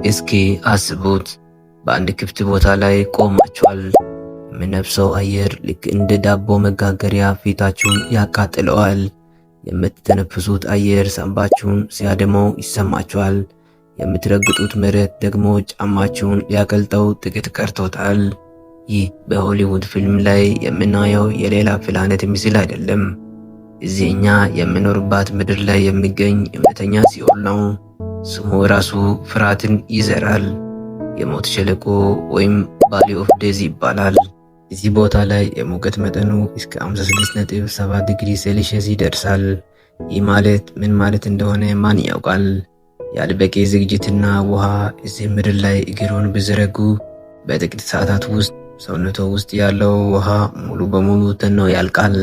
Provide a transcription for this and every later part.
እስኪ አስቡት፣ በአንድ ክፍት ቦታ ላይ ቆማችኋል። የምነፍሰው አየር ልክ እንደ ዳቦ መጋገሪያ ፊታችሁን ያቃጥለዋል። የምትተነፍሱት አየር ሳንባችሁን ሲያደመው ይሰማችኋል። የምትረግጡት መሬት ደግሞ ጫማችሁን ሊያቀልጠው ጥቂት ቀርቶታል። ይህ በሆሊውድ ፊልም ላይ የምናየው የሌላ ፕላኔት ምስል አይደለም። እዚህ እኛ የምኖርባት ምድር ላይ የሚገኝ እውነተኛ ሲኦል ነው። ስሙ ራሱ ፍርሃትን ይዘራል። የሞት ሸለቆ ወይም ቫሊ ኦፍ ዴዝ ይባላል። እዚህ ቦታ ላይ የሙቀት መጠኑ እስከ 56.7 ዲግሪ ሴልሺየስ ይደርሳል። ይህ ማለት ምን ማለት እንደሆነ ማን ያውቃል? ያለ በቂ ዝግጅትና ውሃ እዚህ ምድር ላይ እግሮን ቢዘረጉ በጥቂት ሰዓታት ውስጥ ሰውነቶ ውስጥ ያለው ውሃ ሙሉ በሙሉ ተኖ ያልቃል።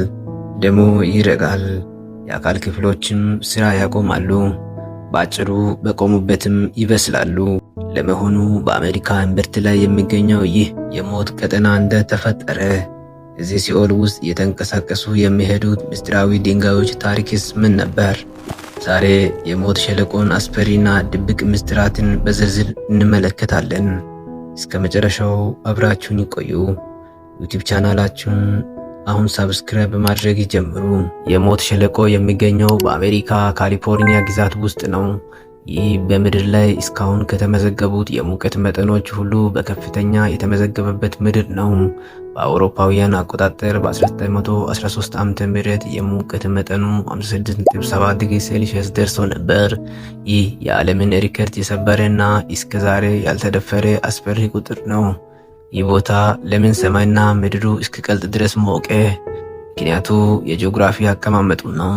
ደሞ ይረጋል። የአካል ክፍሎችም ስራ ያቆማሉ። በአጭሩ በቆሙበትም ይበስላሉ። ለመሆኑ በአሜሪካ እምብርት ላይ የሚገኘው ይህ የሞት ቀጠና እንደ ተፈጠረ? እዚህ ሲኦል ውስጥ የተንቀሳቀሱ የሚሄዱት ምስጢራዊ ድንጋዮች ታሪክስ ምን ነበር? ዛሬ የሞት ሸለቆን አስፈሪና ድብቅ ምስጢራትን በዝርዝር እንመለከታለን። እስከ መጨረሻው አብራችሁን ይቆዩ። ዩቲዩብ ቻናላችሁን አሁን ሰብስክራይብ በማድረግ ይጀምሩ። የሞት ሸለቆ የሚገኘው በአሜሪካ ካሊፎርኒያ ግዛት ውስጥ ነው። ይህ በምድር ላይ እስካሁን ከተመዘገቡት የሙቀት መጠኖች ሁሉ በከፍተኛ የተመዘገበበት ምድር ነው። በአውሮፓውያን አቆጣጠር በ1913 ዓ.ም የሙቀት መጠኑ 56.7 ዲግሪ ሴልሺየስ ደርሶ ነበር። ይህ የዓለምን ሪከርድ የሰበረና እስከዛሬ ያልተደፈረ አስፈሪ ቁጥር ነው። ይህ ቦታ ለምን ሰማይና ምድሩ እስኪቀልጥ ድረስ ሞቀ? ምክንያቱ የጂኦግራፊ አቀማመጡ ነው።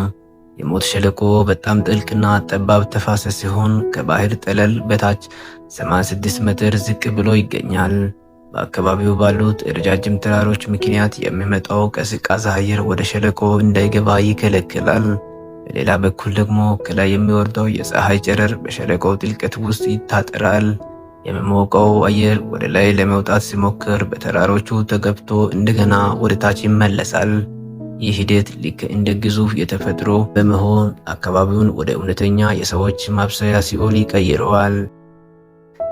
የሞት ሸለቆ በጣም ጥልቅና ጠባብ ተፋሰስ ሲሆን ከባህር ጠለል በታች 86 ሜትር ዝቅ ብሎ ይገኛል። በአካባቢው ባሉት ረጃጅም ተራሮች ምክንያት የሚመጣው ቀዝቃዛ አየር ወደ ሸለቆ እንዳይገባ ይከለክላል። በሌላ በኩል ደግሞ ከላይ የሚወርደው የፀሐይ ጨረር በሸለቆው ጥልቀት ውስጥ ይታጠራል። የሚሞቀው አየር ወደ ላይ ለመውጣት ሲሞክር በተራሮቹ ተገብቶ እንደገና ወደ ታች ይመለሳል። ይህ ሂደት ልክ እንደ ግዙፍ የተፈጥሮ በመሆን አካባቢውን ወደ እውነተኛ የሰዎች ማብሰያ ሲኦል ይቀይረዋል።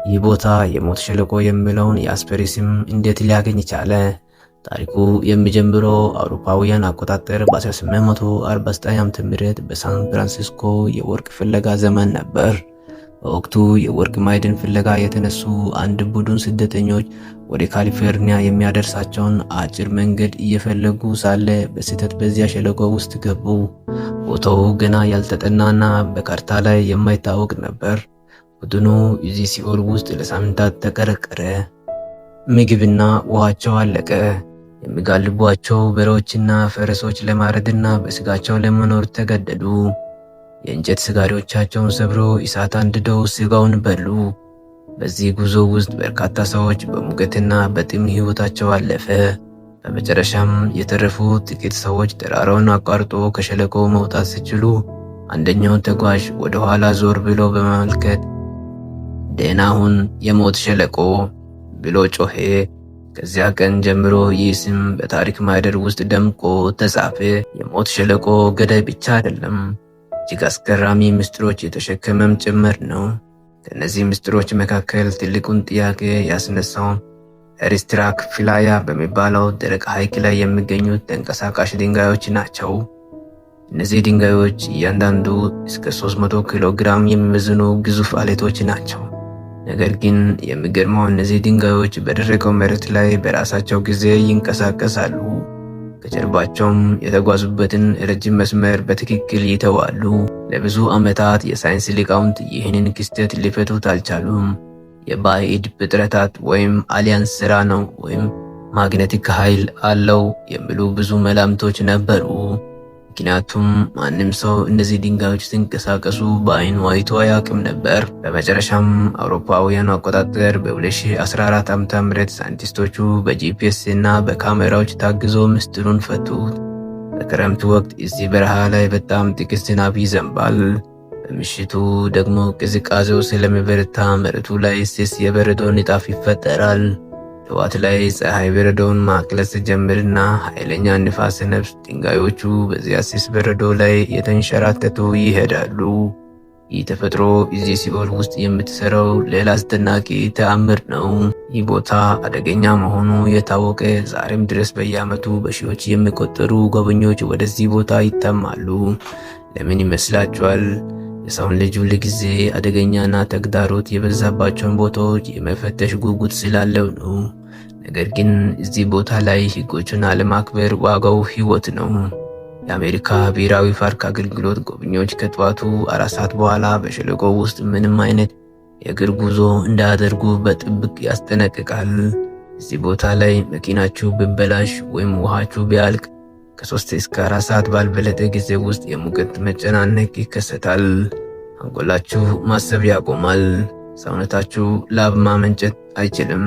ይህ ቦታ የሞት ሸለቆ የሚለውን የአስፈሪ ስም እንዴት ሊያገኝ ቻለ? ታሪኩ የሚጀምረው አውሮፓውያን አቆጣጠር በ1849 ዓ.ም በሳን ፍራንሲስኮ የወርቅ ፍለጋ ዘመን ነበር። በወቅቱ የወርቅ ማዕድን ፍለጋ የተነሱ አንድ ቡድን ስደተኞች ወደ ካሊፎርኒያ የሚያደርሳቸውን አጭር መንገድ እየፈለጉ ሳለ በስህተት በዚያ ሸለቆ ውስጥ ገቡ። ቦታው ገና ያልተጠናና በካርታ ላይ የማይታወቅ ነበር። ቡድኑ እዚህ ሲኦል ውስጥ ለሳምንታት ተቀረቀረ። ምግብና ውሃቸው አለቀ። የሚጋልቧቸው በሬዎችና ፈረሶች ለማረድና በስጋቸው ለመኖር ተገደዱ። የእንጨት ስጋሪዎቻቸውን ሰብሮ እሳት አንድደው ስጋውን በሉ። በዚህ ጉዞ ውስጥ በርካታ ሰዎች በሙቀትና በጥም ሕይወታቸው አለፈ። በመጨረሻም የተረፉት ጥቂት ሰዎች ተራራውን አቋርጦ ከሸለቆ መውጣት ሲችሉ አንደኛው ተጓዥ ወደ ኋላ ዞር ብሎ በመመልከት ደህና ሁን የሞት ሸለቆ ብሎ ጮኸ። ከዚያ ቀን ጀምሮ ይህ ስም በታሪክ ማህደር ውስጥ ደምቆ ተጻፈ። የሞት ሸለቆ ገዳይ ብቻ አይደለም፣ እጅግ አስገራሚ ምስጢሮች የተሸከመም ጭምር ነው። ከእነዚህ ምስጢሮች መካከል ትልቁን ጥያቄ ያስነሳው ኤሪስትራክ ፊላያ በሚባለው ደረቅ ሐይቅ ላይ የሚገኙት ተንቀሳቃሽ ድንጋዮች ናቸው። እነዚህ ድንጋዮች እያንዳንዱ እስከ 300 ኪሎ ግራም የሚመዝኑ ግዙፍ አለቶች ናቸው። ነገር ግን የሚገርመው እነዚህ ድንጋዮች በደረቀው መሬት ላይ በራሳቸው ጊዜ ይንቀሳቀሳሉ። ከጀርባቸውም የተጓዙበትን ረጅም መስመር በትክክል ይተዋሉ። ለብዙ ዓመታት የሳይንስ ሊቃውንት ይህንን ክስተት ሊፈቱት አልቻሉም። የባዕድ ፍጥረታት ወይም አሊያንስ ሥራ ነው ወይም ማግኔቲክ ኃይል አለው የሚሉ ብዙ መላምቶች ነበሩ። ምክንያቱም ማንም ሰው እነዚህ ድንጋዮች ሲንቀሳቀሱ በአይኑ አይቶ አያውቅም ነበር። በመጨረሻም አውሮፓውያኑ አቆጣጠር በ2014 ዓ.ም ሳይንቲስቶቹ በጂፒኤስ እና በካሜራዎች ታግዞ ምስጢሩን ፈቱት። በክረምት ወቅት እዚህ በረሃ ላይ በጣም ጥቂት ዝናብ ይዘንባል። በምሽቱ ደግሞ ቅዝቃዜው ስለሚበረታ መሬቱ ላይ ስስ የበረዶ ንጣፍ ይፈጠራል። ጠዋት ላይ ፀሐይ በረዶውን ማቅለጥ ሲጀምርና ኃይለኛ ንፋስ ሲነፍስ ድንጋዮቹ በዚያ ስስ በረዶ ላይ የተንሸራተቱ ይሄዳሉ። ይህ ተፈጥሮ እዚህ ሲኦል ውስጥ የምትሰራው ሌላ አስደናቂ ተአምር ነው። ይህ ቦታ አደገኛ መሆኑ የታወቀ ዛሬም ድረስ በየዓመቱ በሺዎች የሚቆጠሩ ጎብኚዎች ወደዚህ ቦታ ይተማሉ። ለምን ይመስላችኋል? የሰውን ልጅ ሁል ጊዜ አደገኛና ተግዳሮት የበዛባቸውን ቦታዎች የመፈተሽ ጉጉት ስላለው ነው። ነገር ግን እዚህ ቦታ ላይ ሕጎቹን አለማክበር ዋጋው ሕይወት ነው። የአሜሪካ ብሔራዊ ፓርክ አገልግሎት ጎብኚዎች ከጠዋቱ 4 ሰዓት በኋላ በሸለቆው ውስጥ ምንም አይነት የእግር ጉዞ እንዳያደርጉ በጥብቅ ያስጠነቅቃል። እዚህ ቦታ ላይ መኪናችሁ ቢበላሽ ወይም ውሃችሁ ቢያልቅ ከ3 እስከ 4 ሰዓት ባልበለጠ ጊዜ ውስጥ የሙቀት መጨናነቅ ይከሰታል። አንጎላችሁ ማሰብ ያቆማል። ሰውነታችሁ ላብ ማመንጨት አይችልም።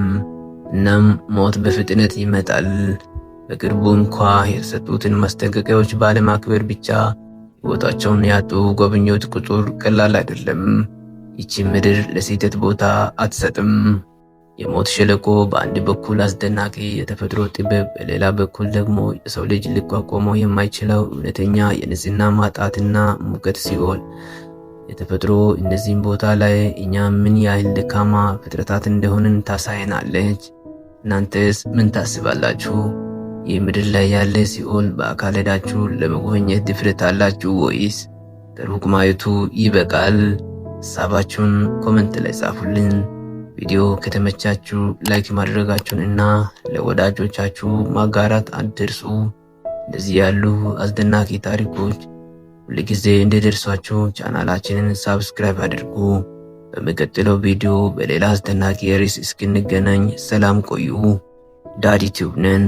እናም ሞት በፍጥነት ይመጣል። በቅርቡ እንኳ የተሰጡትን ማስጠንቀቂያዎች ባለማክበር ብቻ ሕይወታቸውን ያጡ ጎብኚዎች ቁጥር ቀላል አይደለም። ይቺ ምድር ለስህተት ቦታ አትሰጥም። የሞት ሸለቆ በአንድ በኩል አስደናቂ የተፈጥሮ ጥበብ፣ በሌላ በኩል ደግሞ የሰው ልጅ ሊቋቋመው የማይችለው እውነተኛ የንጽህና ማጣትና ሙቀት ሲኦል። የተፈጥሮ እነዚህም ቦታ ላይ እኛ ምን ያህል ደካማ ፍጥረታት እንደሆንን ታሳየናለች። እናንተስ ምን ታስባላችሁ? ይህ ምድር ላይ ያለ ሲኦል በአካል ሄዳችሁ ለመጎብኘት ድፍረት አላችሁ ወይስ ከሩቅ ማየቱ ይበቃል? ሐሳባችሁን ኮመንት ላይ ጻፉልን። ቪዲዮ ከተመቻችሁ ላይክ ማድረጋችሁን እና ለወዳጆቻችሁ ማጋራት አትርሱ። እንደዚህ ያሉ አስደናቂ ታሪኮች ሁልጊዜ እንዲደርሷችሁ ቻናላችንን ሳብስክራይብ አድርጉ። በሚቀጥለው ቪዲዮ በሌላ አስደናቂ ርዕስ እስክንገናኝ ሰላም ቆዩ። ዳዲ ቲዩብ ነን።